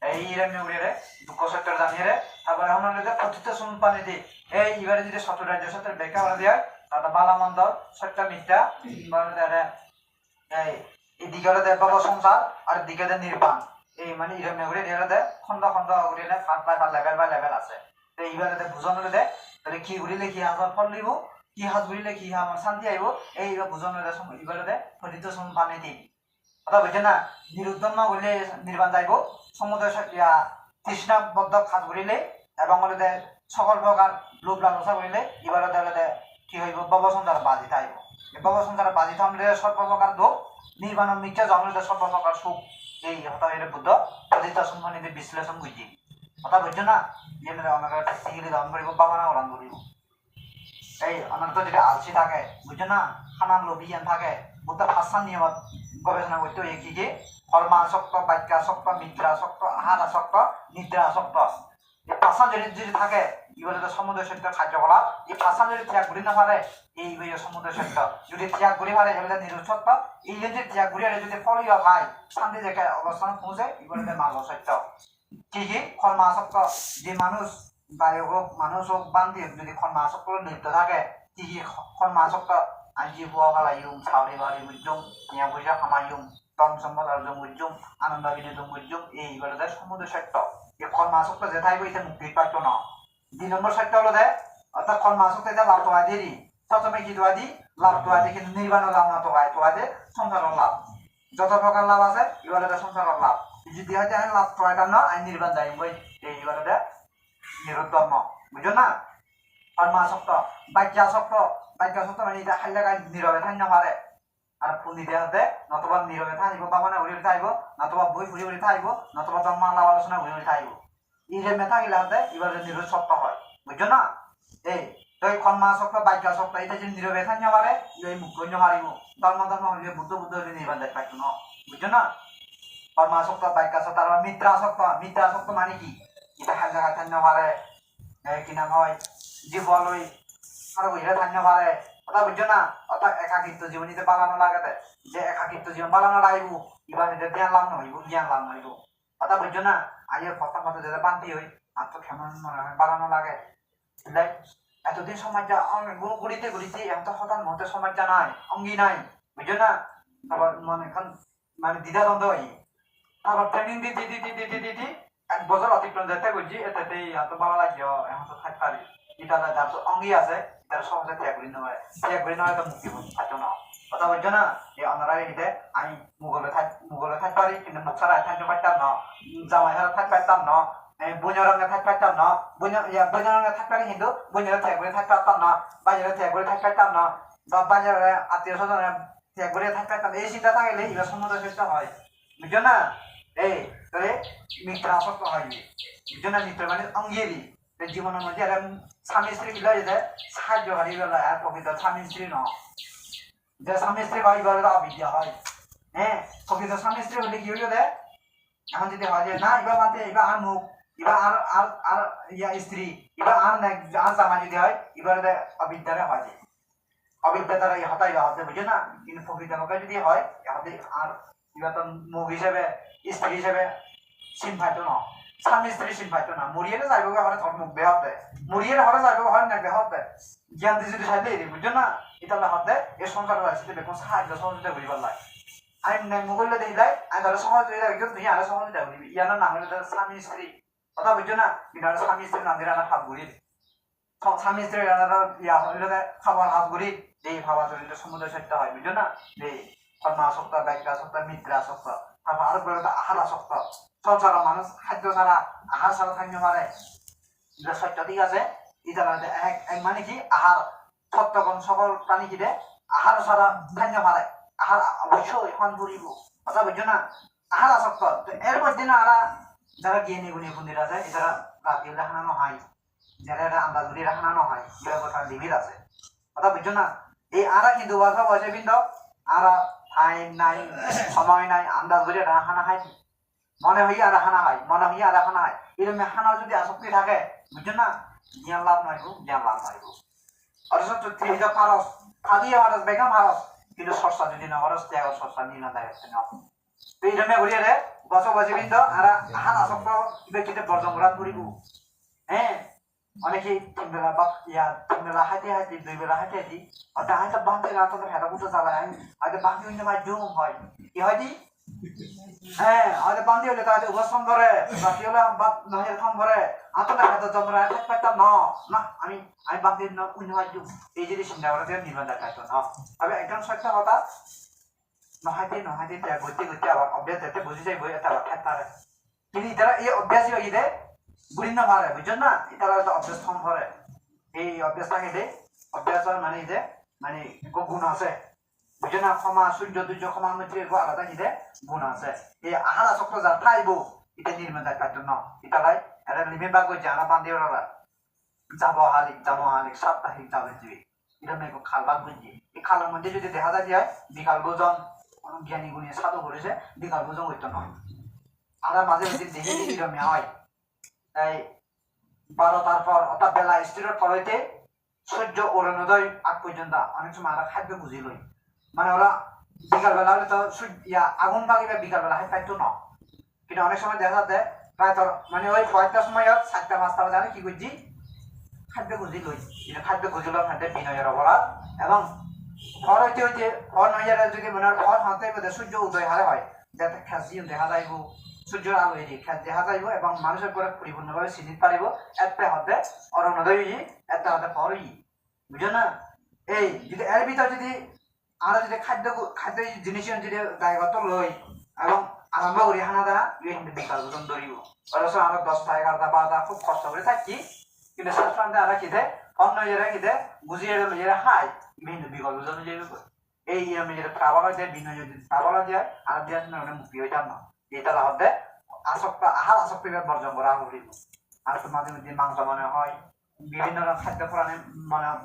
এই ইরামি উড়িয়ে দুঃখ সত্যের জানিয়ে তারপরে এখন কথিত শুন পানি দি এই এবারে যদি সতরাজ্য সত্যের ব্যাখ্যা করে দেয় তাহলে বালামন্দ সত্য মিথ্যা এদিকে হলে দেয় বাবা সংসার আর দিকে দেয় নির্বাণ এই মানে ইরামি উড়িয়ে দিয়ে দেয় খন্ড খন্ড উড়িয়ে ফাট বাই লেভেল বাই লেভেল আছে তো এইবারে বুঝন হলে দেয় তাহলে কি উড়িলে কি হাজার ফল দিব কি হাত ঘুরিলে কি আমার শান্তি আইব এইবার বুঝন হলে এবারে দেয় কথিত শুন পানি দি কথা বুঝছে না নিরুদ্ধম হইলে নির্বাণ যাইব সমুদ্র তৃষ্ণাবদ্ধ খাত ঘুরিলে এবং হলে সকল প্রকার লোভ লালসা করিলে এবারে তাহলে কি হইব ববসংসার বাজিতে আইব ববসংসার বাজিতে হলে সর্বপ্রকার দুঃখ নির্বাণ মিথ্যা জন্মলে সর্বপ্রকার সুখ এই হতা বুদ্ধ কথিত সম্মানিত বিশ্লেষণ বুঝি কথা বুঝছো না এগুলো অনেক প্র্যাকটিক্যালি দান করিব বা মানে ওরান করিব এই অনেক তো যেটা আলসি থাকে বুঝছো না খানার লোভিয়ান থাকে বুদ্ধ ভাষা নিয়মত গবেষণা করতে হয় কি কর্মাসক্ত বাক্যাসক্ত মিত্রাসক্ত আহারাসক্ত নিদ্রাসক্ত এই পাঁচটা যদি থাকে এগুলো তো সমুদ্র সত্য কার্যকলাপ এই পাঁচটা যদি ত্যাগ করি না পারে এই সমুদ্র সত্য যদি ত্যাগ করি পারে এগুলো নিরুসত্য এই যদি ত্যাগ করি যদি ফলিও খায় শান্তি জায়গায় অবস্থান পৌঁছে এগুলো মার্গ সত্য কি কর্মাসক্ত যে মানুষ গায়ক হোক মানুষ হোক বান্ধি হোক যদি কর্মাসক্ত লিপ্ত থাকে কি কর্মাসক্ত আইজি বুয়া খালাইম সাউরি বাড়ি বুঝুম নিয়া পয়সা খামাইম তম সম্পদ অর্জন বুঝুম আনন্দ বিনোদন বুঝুম এইগুলো সমুদ্র সত্য এই কর্মাসক্ত যে থাকবে এটা মুক্তি পাইত না 2 নম্বর সত্য হলো অর্থাৎ কর্মাসক্ত এটা লাভ তোয়া দেরি প্রথমে কি তোয়া দি লাভ তোয়া দি কিন্তু নির্বাণ লাভ না তোয়া দে সংসারের লাভ যত প্রকার লাভ আছে এগুলো সংসারের লাভ যদি হয়তো আমি লাভ তোয়াটা না আমি নির্বাণ যাই বই এইগুলো নিরুদ্ধর্ম বুঝো না কর্মাসক্ত বাক্যাসক্ত মানে এটা খাইলে গাই নীরবে থাকি না পারে আর ফুনি দেওয়াতে নতুবা নীরবে থাকিব বা মানে উড়ি থাকিব নতুবা বই ফুরি উড়ি থাকিব নতুবা জন্ম আলাপ আলোচনা উড়ি থাকিব ইরে থাকিলে হতে এবার নিরোধ সত্য হয় বুঝছো না এই তো এই কর্মাসক্ত বাক্যাসক্ত এটা যদি নীরবে থাকি না পারে এই মুখ গণ্য মারিব ধর্ম হইলে বুদ্ধ হইলে নির্বাণ দেখ পাইতো না বুঝছো না কর্মাসক্ত বাক্যাসক্ত আর মিত্রাসক্ত মানে কি এটা খাইলে গাই থাকি না পারে কি নাম হয় জীবলই আর বুঝলে থাকি পারে কথা বুঝছো না অর্থাৎ একাকিত্ব জীবনীতে বালানো লাগাতে যে একাকিত্ব জীবন বালানো লাগবো এবার এটা জ্ঞান লাভ নইব জ্ঞান লাভ নইব কথা বুঝছো না আজের কথা মতো যেটা বান্তি হই আর তো কেমন মনে হয় বালানো লাগে এতদিন সমাজ ঘুরিতে এত হঠাৎ মতে সমাজ নাই অঙ্গি নাই বুঝছো না আবার মানে এখন মানে দ্বিধাদ্বন্দ্ব হই আবার ট্রেনিং দিতে 1 বছর অতিক্রম যেতে করছি এটাতেই এত ভালো লাগছে এখন তো থাকতে পারি এটা যার অঙ্গি আছে তার সহজে ত্যাগ করি নয় তো মুক্তি পাইতো না কথা বলছো না এই অনারা এদিকে আমি মুঘলে থাকতে পারি কিন্তু মুখ ছাড়া থাকতে পারতাম না জামাই ছাড়া থাকতে পারতাম না বন্য রঙে থাকতে পারতাম না বন্য রঙে থাকতে পারি কিন্তু বন্যরা ত্যাগ করে থাকতে পারতাম না বাজারে ত্যাগ করে থাকতে পারতাম না বা বাজারে আত্মীয় স্বজনের একবারে থাকতে এই চিন্তা থাকলে এবার সমুদ্র চেষ্টা হয় বুঝছো না এই তাহলে মিত্র আসক্ত হয় বুঝছো না মিত্র মানে অঙ্গেরি জীবনের মধ্যে আর স্বামী স্ত্রী কি লয় সাহায্যকারী বেলা আর প্রকৃত স্বামী স্ত্রী ন যে স্বামী স্ত্রী হয় এবার অবিদ্যা হয় হ্যাঁ প্রকৃত স্বামী স্ত্রী হলে কি হইল দেয় এখন যদি হয় যে না এবার মাতে এবার আর মুখ এবার আর ইয়া স্ত্রী এবার আর জামা যদি হয় এবার অবিদ্যারে হয় যে অবিদ্যা দ্বারা হতাই হতে বুঝে না কিন্তু প্রকৃত ভাবে যদি হয় হতে আর এবার তো মুখ হিসেবে স্ত্রী হিসেবে চিন পাইতো না স্বামী স্ত্রী চিন পাইতো না মরিয়ে যাইব হরে তোর মুখ বেহত দেয় মরিয়ে হরে যাইব হয় না বেহত দেয় জ্ঞান দিয়ে যদি সাইলে বুঝছো না এটা হতে এই সংসার রাখতে বেকন সাহায্য সহযোগিতা করিবার লাগে আমি মোবাইল দিলাই আমি তাহলে সহযোগিতা একজন তুই আরো সহযোগিতা করিবি ইয়ার না হলে তার স্বামী স্ত্রী কথা বুঝছো না কিন্তু স্বামী স্ত্রী না দিলে হাত ঘুরি স্বামী স্ত্রী ইয়া হলে খাবার হাত ঘুরি এই ভাবা ধরিলে সমুদ্র সত্য হয় বুঝছো না এই কর্মাসক্ত ব্যাজ্ঞাসক্ত মিত্রাসক্ত তারপর আরো বলে আহারাসক্ত সংসার মানুষ খাদ্য ছাড়া আহার ছাড়া থাকতে পারে সত্য ঠিক আছে এটা এক মানে কি আহার সত্যগণ সকল প্রাণী কি দে আহার ছাড়া থাকতে পারে আহার অবশ্যই হন করিব কথা বুঝছো না আহার আসক্ত এর মধ্যে না আরা যারা জ্ঞানী গুণী বন্দির আছে এছাড়া রাতি রাখানো হয় যারা আন্দাজ গুলি রাখানো হয় এগুলো কথা লিমিট আছে কথা বুঝছো না এই আরা কিন্তু বাসা বসে বিন্দু আরা টাইম নাই সময় নাই আন্দাজ করে রাখানা হয় মনে হইয়া রাখানা হয় মনে হইয়া রাখানা হয় এরকম হানা যদি আসক্তি থাকে বুঝছো না জ্ঞান লাভ নয় জ্ঞান লাভ নয় অথচ ত্রিহিত ফারস খাদিয়া ফারস বেগম ফারস কিন্তু সস্তা যদি না ফারস ত্যাগ সস্তা নিয়ে না দেয় না তো এইরকম ঘুরিয়ে রে বসে বসে বিন্দু আরা হান আসক্ত ব্যক্তিতে বর্জন করা করিব হ্যাঁ অনেকে তিন বেলা বা ইয়া তিন বেলা হাইতে হাইতে দুই বেলা হাইতে হাইতে অর্থাৎ হাইতে বাঁধতে রাত হেঁটা বুঝতে চালায় হয়তো বাঁধি হইলে মাই জুম হয় কি হয় দি হ্যাঁ হয়তো বাঁধি হলে তাহলে উপশ্রম ধরে বাকি হলে নহের খাম ধরে আতলে হাতে জমরা থাকতে না আমি বাঁধি না উনি হয় জুম এই যদি চিন্তা করে নির্মাণ দেখাইতো না তবে একদম সত্য কথা নহাইতে গতি গতি আবার অভ্যাস যেতে বুঝে যাইব এটা আবার খেতারে কিন্তু ইতারা এই অভ্যাসই হয়ে দে বুড়ি না পারে বুঝছো না ইতারা অভ্যাস কম করে এই অভ্যাস থাকে দে অভ্যাস মানে যে মানে গুণ আছে বুঝছো না ক্ষমা সূর্য দুর্য ক্ষমা মৈত্রী আলাদা কি দে গুণ আছে এই আহার আসক্ত যা থাইব এটা নির্মাণ দেখাইতো না ইতালাই এটা লিমিট বাগ করে জানা বান্ধি ওরা যাব হালিক সাপ্তাহিক যাবে যে এটা মেয়ে খাল বাগ বুঝছি এই খালের মধ্যে যদি দেখা যায় বিকাল ভোজন জ্ঞানী গুণী সাধু করেছে বিকাল ভোজন হইতো না আমরা মাঝে মাঝে দেখে দেখি রমে হয় তাই 12টার পর অর্থাৎ বেলা স্থিরের পর হইতে সূর্য অরুণোদয় আগ পর্যন্ত অনেক সময় আমরা খাদ্য বুঝি লই মানে ওরা বিকাল বেলা হলে তো আগুন বাগিবে বিকাল বেলা হাই পাইতো না কিন্তু অনেক সময় দেখা যায় প্রায় তোর মানে ওই 6টার সময় 4টা 5টা বাজে কি করছি খাদ্য বুঝি লই কিন্তু খাদ্য বুঝিল খাদ্য বিনয়ের অপরাধ এবং ফর হইতে হইতে ফর নইয়ারে যদি মনে ফর হাতে বোধ সূর্য উদয় হারে হয় যাতে খাসি দেখা যাইব সূর্যের আলো এদি খাস দেখা যাইব এবং মানুষের করে পরিপূর্ণভাবে চিনিত পারিব এতে হতে অরুণোদয় এতে হতে ফর বুঝো না এই যদি এর ভিতর যদি আমরা যদি খাদ্য জিনিস যদি দায়গত লই এবং আরম্ভ করি হানা দ্বারা কিন্তু বিকাল ভোজন ধরিব অথচ আমরা 10টা 11টা 12টা খুব কষ্ট করে থাকি কিন্তু শেষ প্রান্তে আমরা কি দেয় অন্য এরা কি দেয় বুঝিয়ে এরা হাই বিভিন্ন বিকল্প জন্য যাবে এই আমি যেটা ট্রাভেলার দেয় বিভিন্ন যদি ট্রাভেলার দেয় আর দেওয়ার জন্য অনেক মুক্তি হইতাম না এটা হবে আসক্ত আহার আসক্তিকে বর্জন করা হবে আর তো মাঝে মধ্যে মাংস মনে হয় বিভিন্ন খাদ্য প্রাণের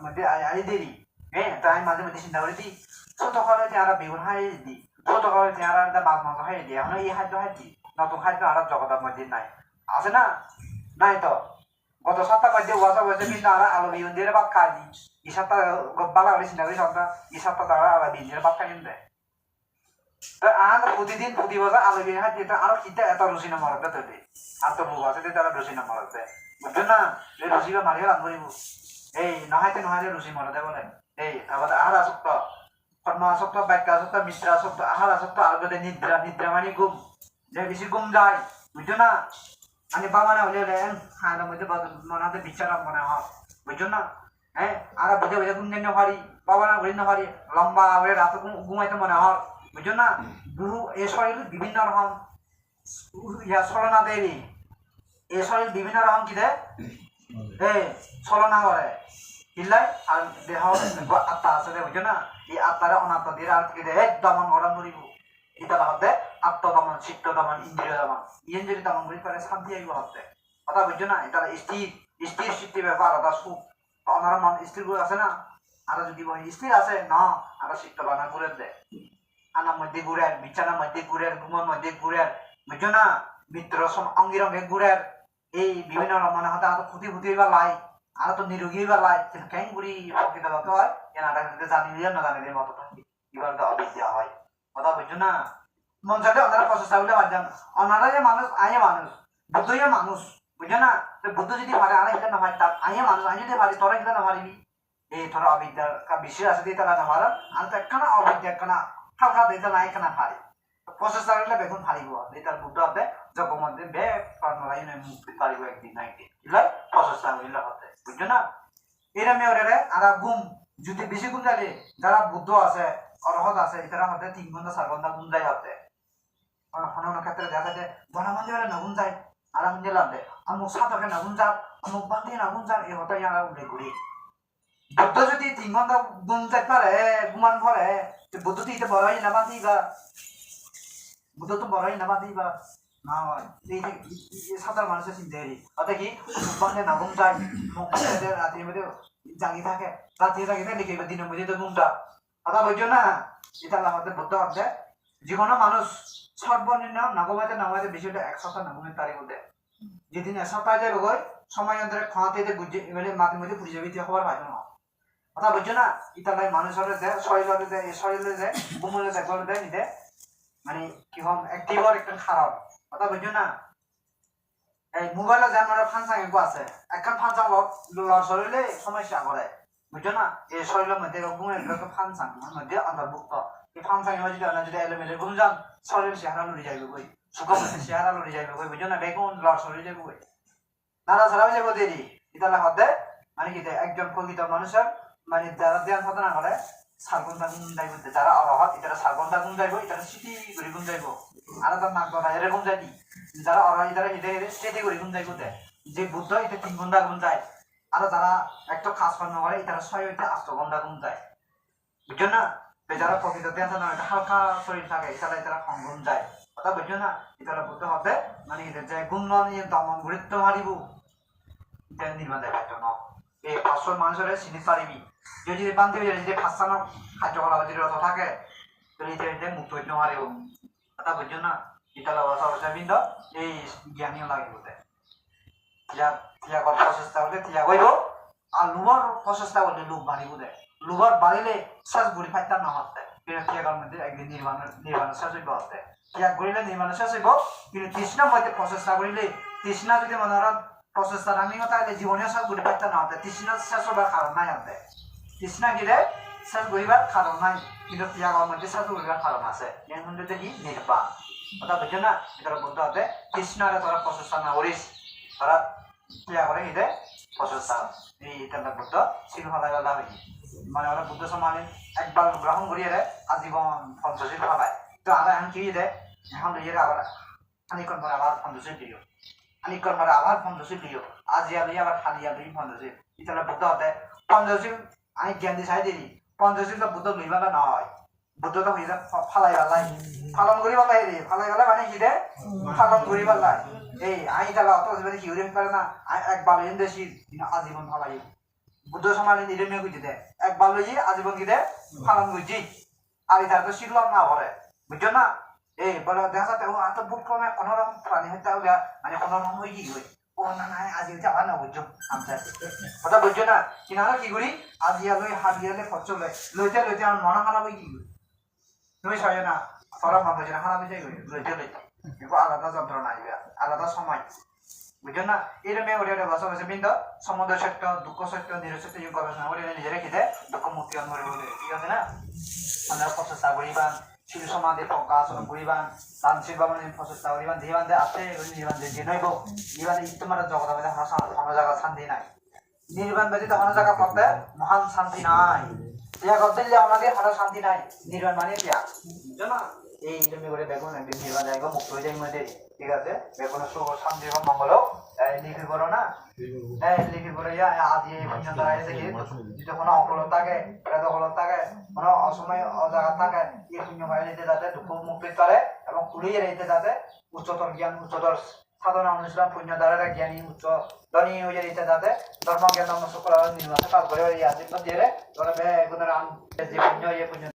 মধ্যে আই দেরি হ্যাঁ তাই মাঝে মধ্যে চিন্তা করে দিই ছোট করে যারা বেগুন হাই দিই ছোট করে যারা মাছ মাংস হাই দিই এখন এই খাদ্য হাই দিই নতুন খাদ্য আর জগতের মধ্যে নাই আছে না নাই তো গত সপ্তাহ মধ্যে ওয়াজা বসে কিন্তু আর আলু বিউন দিয়ে ভাত খাই দিই এই সপ্তাহ বালা হলে চিন্তা করি সপ্তাহ এই সপ্তাহ তারা আলু বিউন দিয়ে ভাত খাই দেয় তো আর প্রতিদিন প্রতি বছর আলু বিউন হাই দিয়ে আরো কিটা এত রুচি না মরতে তো দে আর তো বউ আছে তারা রুচি না মরতে বুঝছো না এই রুচি বা মারিয়ে রান করিব এই নহাইতে রুচি মরতে বলে এই আবার আহার আসক্ত কর্ম আসক্ত বাক্য আসক্ত মিত্র আসক্ত আহার আসক্ত আর বোধ নিদ্রা মানে ঘুম যে বেশি ঘুম যায় বুঝছো না আমি বাবা না হলে হাঁটার মধ্যে মনে হতে বিচার মনে হয় বুঝছো না হ্যাঁ আর বুঝে বুঝে ঘুম নিতে পারি বাবা না ঘুরি না পারি লম্বা হয়ে রাতে ঘুমাইতে মনে হয় বুঝছো না বহু এ শরীর বিভিন্ন রকম ইয়া ছলনা দেয় এ শরীর বিভিন্ন রকম কি দেয় ছলনা করে হিলাই আর দেহ আত্মা আছে বুঝছো না এই আত্মারে অনাত্মা দিয়ে আর কি দেয় দমন করা মরিব ইতালা হতে আত্মদমন চিত্ত দমন ইন্দ্রিয় দমন ইয়েন যদি দমন করি পারে শান্তি আইব হতে কথা বুঝছো না এটা স্থির স্থির স্থিতি ব্যাপার আদা সুখ ওনার মন স্থির করে আছে না আর যদি স্থির আছে না আর চিত্ত বানা করে দেয় আনার মধ্যে ঘুরের বিছানার মধ্যে ঘুরের ঘুমের মধ্যে ঘুরের বুঝছো না মিত্র অঙ্গি রঙে ঘুরের এই বিভিন্ন মানে হতে আরো ক্ষতি ক্ষতি বা লাই আর তো নিরোগী বা লাই কেন ঘুরি প্রকৃত হতে হয় এনাটা কিন্তু জানিলে না জানিলে মতো থাকি এবার তো অবিদ্যা হয় কথা বুঝছো না মন চাইলে ওনারা প্রচেষ্টা করলে পারতাম ওনারা যে মানুষ আইয়ে মানুষ বুদ্ধইয়া মানুষ বুঝছো না বুদ্ধ যদি পারে আর এটা না পারে তার আইয়ে মানুষ আই যদি পারি তোরা এটা না পারিবি এই তোরা অবিদ্যার বিশ্বাস আছে দিয়ে তারা না পারা আর তো একখানা অবিদ্যা একখানা হালকা দিতে নাই একখানা পারি প্রচেষ্টা করলে বেগুন পারিব এটার বুদ্ধ হবে যখন মধ্যে বে প্রাণলাই মুক্তি পারিব একদিন না একদিন এগুলাই প্রচেষ্টা করলে হতে বুঝছো না এরা মেয়রে আর গুম যদি বেশি গুম যাইলে যারা বুদ্ধ আছে অরহত আছে এটারা হতে 3 ঘন্টা 4 ঘন্টা গুম যায় হতে কোনো ক্ষেত্রে দেখা যায় বনামন্দিরে না গুম যায় আর আমি দিলাম দে আমুক সাধকে না গুম যাক আমুক বান্ধে না গুম যাক এই হতে ইয়ারা উঠে ঘুরি বুদ্ধ যদি 3 ঘন্টা গুম যাই পারে গুমান পরে বুদ্ধ তো এটা বড়ই না বান্ধি বা বুদ্ধ তো বড়ই না বান্ধি বা না এই সাধারণ মানুষের চিন্তা করি অর্থাৎ কি মুখ বান্ধে না গুম যায় মুখ বান্ধে রাত্রির মধ্যে জাগি থাকে রাত্রি জাগি থাকে লিখে দিনের মধ্যে তো ঘুমটা কথা বুঝছো না এটা আমাদের বুদ্ধ হচ্ছে যে কোনো মানুষ সর্বনিম্ন নাগমাতে নামাতে বিষয়টা 1 সপ্তাহ নাগমের তারিখ মধ্যে যেদিন 1 সপ্তাহ যাবে গই সময় অন্তরে খাওয়াতে বুঝে মানে মাটির মধ্যে পুড়ে যাবে হবার ভাই না কথা বুঝছো না ইতালাই মানুষের দেয় শরীরে দেয় এই শরীরে দেয় বুমলে দেয় গলে দেয় নিতে মানে কি হম অ্যাক্টিভর একটা খারাপ কথা বুঝছো না এই মোবাইলে যে আমরা ফানসাং একটু আছে একখান ফানসাং লড় শরীরে সমস্যা করে বুঝছো না এই শরীরের মধ্যে ঘুমের একটা ফানসাং মধ্যে অন্তর্ভুক্ত এই ফানসাং এর যদি যদি এলোমেলো ঘুম যান শরীর চেহারা লড়ে যাবে কই সুখম চেহারা লড়ে যাবে কই বুঝছো না বেগুন লড় শরীরে যাবে কই নানা ছাড়া যাবে দেরি ইতালা হতে মানে কি একজন প্রকৃত মানুষের মানে যারা ধ্যান সাধনা করে 4 ঘন্টা ঘুম যাইব যারা অরহত এটা 4 ঘন্টা ঘুম যাইব এটা সিটি করে ঘুম যাইব আর তার নাক ধরা এরকম যাইনি যারা অরহত যারা এটা সিটি করে ঘুম যাইব যে বুদ্ধ এটা 3 ঘন্টা ঘুম যায় আর যারা একটা কাজ কর্ম করে এটা 6 হইতে 8 ঘন্টা ঘুম যায় বুঝছো না যারা প্রকৃত ধ্যান সাধনা এটা হালকা শরীর থাকে এটা কম ঘুম যায় কথা বুঝছো না এটা বুদ্ধ হবে মানে এটা যে ঘুম নিয়ে দমন গুরুত্ব মারিব এটা নির্মাণ দেয় না এই আসল মানুষের চিনি পারিবি যদি বান্ধবী যদি ফাঁসানো খাদ্য করা যদি রথ থাকে তাহলে এটা মুক্ত হইতে পারিব কথা বুঝছো না ইতালা ভাষা বৃন্দ এই জ্ঞানীয় লাগিব প্রচেষ্টা হলে তিয়াগ হইব আর লোভর প্রচেষ্টা হলে লোভ বাড়িব দেয় লোভর বাড়িলে শেষ ঘুরি ফাইতাম না হতে কিন্তু ত্যাগের মধ্যে একদিন নির্মাণের শেষ হইব হতে ত্যাগ করিলে নির্মাণের শেষ হইব কিন্তু তৃষ্ণার মধ্যে প্রচেষ্টা করিলে তৃষ্ণা যদি মনে প্রচেষ্টা আমি তাহলে জীবনীয় শেষ ঘুরি ফাইতাম না হতে তৃষ্ণা শেষ হবার কারণ নাই হতে তৃষ্ণা গিলে শেষ ঘুরিবার কারণ নাই কিন্তু ত্যাগের মধ্যে শেষ ঘুরিবার কারণ আছে এর মধ্যে কি নির্বাণ কথা বুঝছো না এটা বলতে হতে তৃষ্ণারে তোরা প্রচেষ্টা না করিস তোরা ত্যাগ করে হিদে প্রচেষ্টা এই এটা বুদ্ধ শিল ফলাই গলা হই মানে ওরা বুদ্ধ সমানে একবার গ্রহণ করিয়ে দেয় আজীবন পঞ্চশীল ফলায় তো আর এখন কি দেয় এখন লইয়ে আবার খানিক্ষণ পরে আবার পঞ্চশীল দিও খানিক্ষণ পরে আবার পঞ্চশীল দিও আজিয়া লই আবার খালিয়া লই পঞ্চশীল এটা বুদ্ধ হতে পঞ্চশীল আমি জ্ঞান দি চাই দিলি পঞ্চশীল তো বুদ্ধ লইবালা না হয় বুদ্ধ তো হইয়া ফালাই গলাই পালন করি পালাই রে ফালাই গলা মানে কি দে পালন করি পালাই এই আই তালা অত জীবনে কি উড়ে পারে না একবার ইন্দেশি আজীবন ফালাই বুদ্ধ সমাজে নিরমীয় গুজি দে একবার লইয়ে আজীবন কি দে পালন গুজি আর এটা তো শিরলাম না ভরে বুঝছো না এই বলে দেখা যাচ্ছে ও এত বুক কমে কোনোরকম প্রাণী হত্যা হলে মানে কোনোরকম হয়ে কি হই ও না না আজি যাবা না বুঝছো আমটা কথা বুঝছো না কিনারা কি করি আজিয়া লই হাবিয়ালে ফচল লইতে লইতে আমার মন খারাপ হয়ে কি করি তুমি সয় না তোরা মন বুঝে না খারাপ হয়ে যাই লইতে লইতে এরপর আলাদা যন্ত্রণা আসবে আলাদা সময় বুঝছো না এরকম ওটা বসে বসে বিন্দু সমুদ্র সত্য দুঃখ সত্য নিরসত্য এই গবেষণা করে নিজে রেখে দেয় দুঃখ মুক্তি অনুভব বলে ঠিক আছে না আমরা প্রচেষ্টা করিবান শিল সমাধি প্রকাশ করিবান দান শিল্পাবন প্রচেষ্টা করিবান জীবান যে আছে জীবান যে নইব জীবান তোমার জগৎ আমাদের কোনো জায়গা শান্তি নাই নির্বাণ ব্যতীত কোনো জায়গা পড়তে মহান শান্তি নাই ত্যাগ করতে যে আমাদের কোনো শান্তি নাই নির্বাণ মানে ত্যাগ বুঝছো না এই জন্য করে বেগুন একদিন নির্বাণ যাইব মুক্ত হয়ে যাই মধ্যে ঠিক আছে বেগুনের সুখ শান্তি এবং মঙ্গল লিপি করো না লিপি করে আদি পুণ্য দ্বারা দেখি যদি কোনো অপলত থাকে দখলত থাকে কোনো অসময় অজাগা থাকে এই পুণ্য ফাইলিতে যাতে দুঃখ মুক্তি করে এবং কুড়িয়ে রেখে যাতে উচ্চতর জ্ঞান উচ্চতর সাধনা অনুশীলন পুণ্য দ্বারা জ্ঞানী উচ্চ ধনী হয়ে যেতে যাতে ধর্ম জ্ঞান সকল নির্বাচন কাজ করে এই আশীর্বাদ দিয়ে ধরে গুণের যে পুণ্য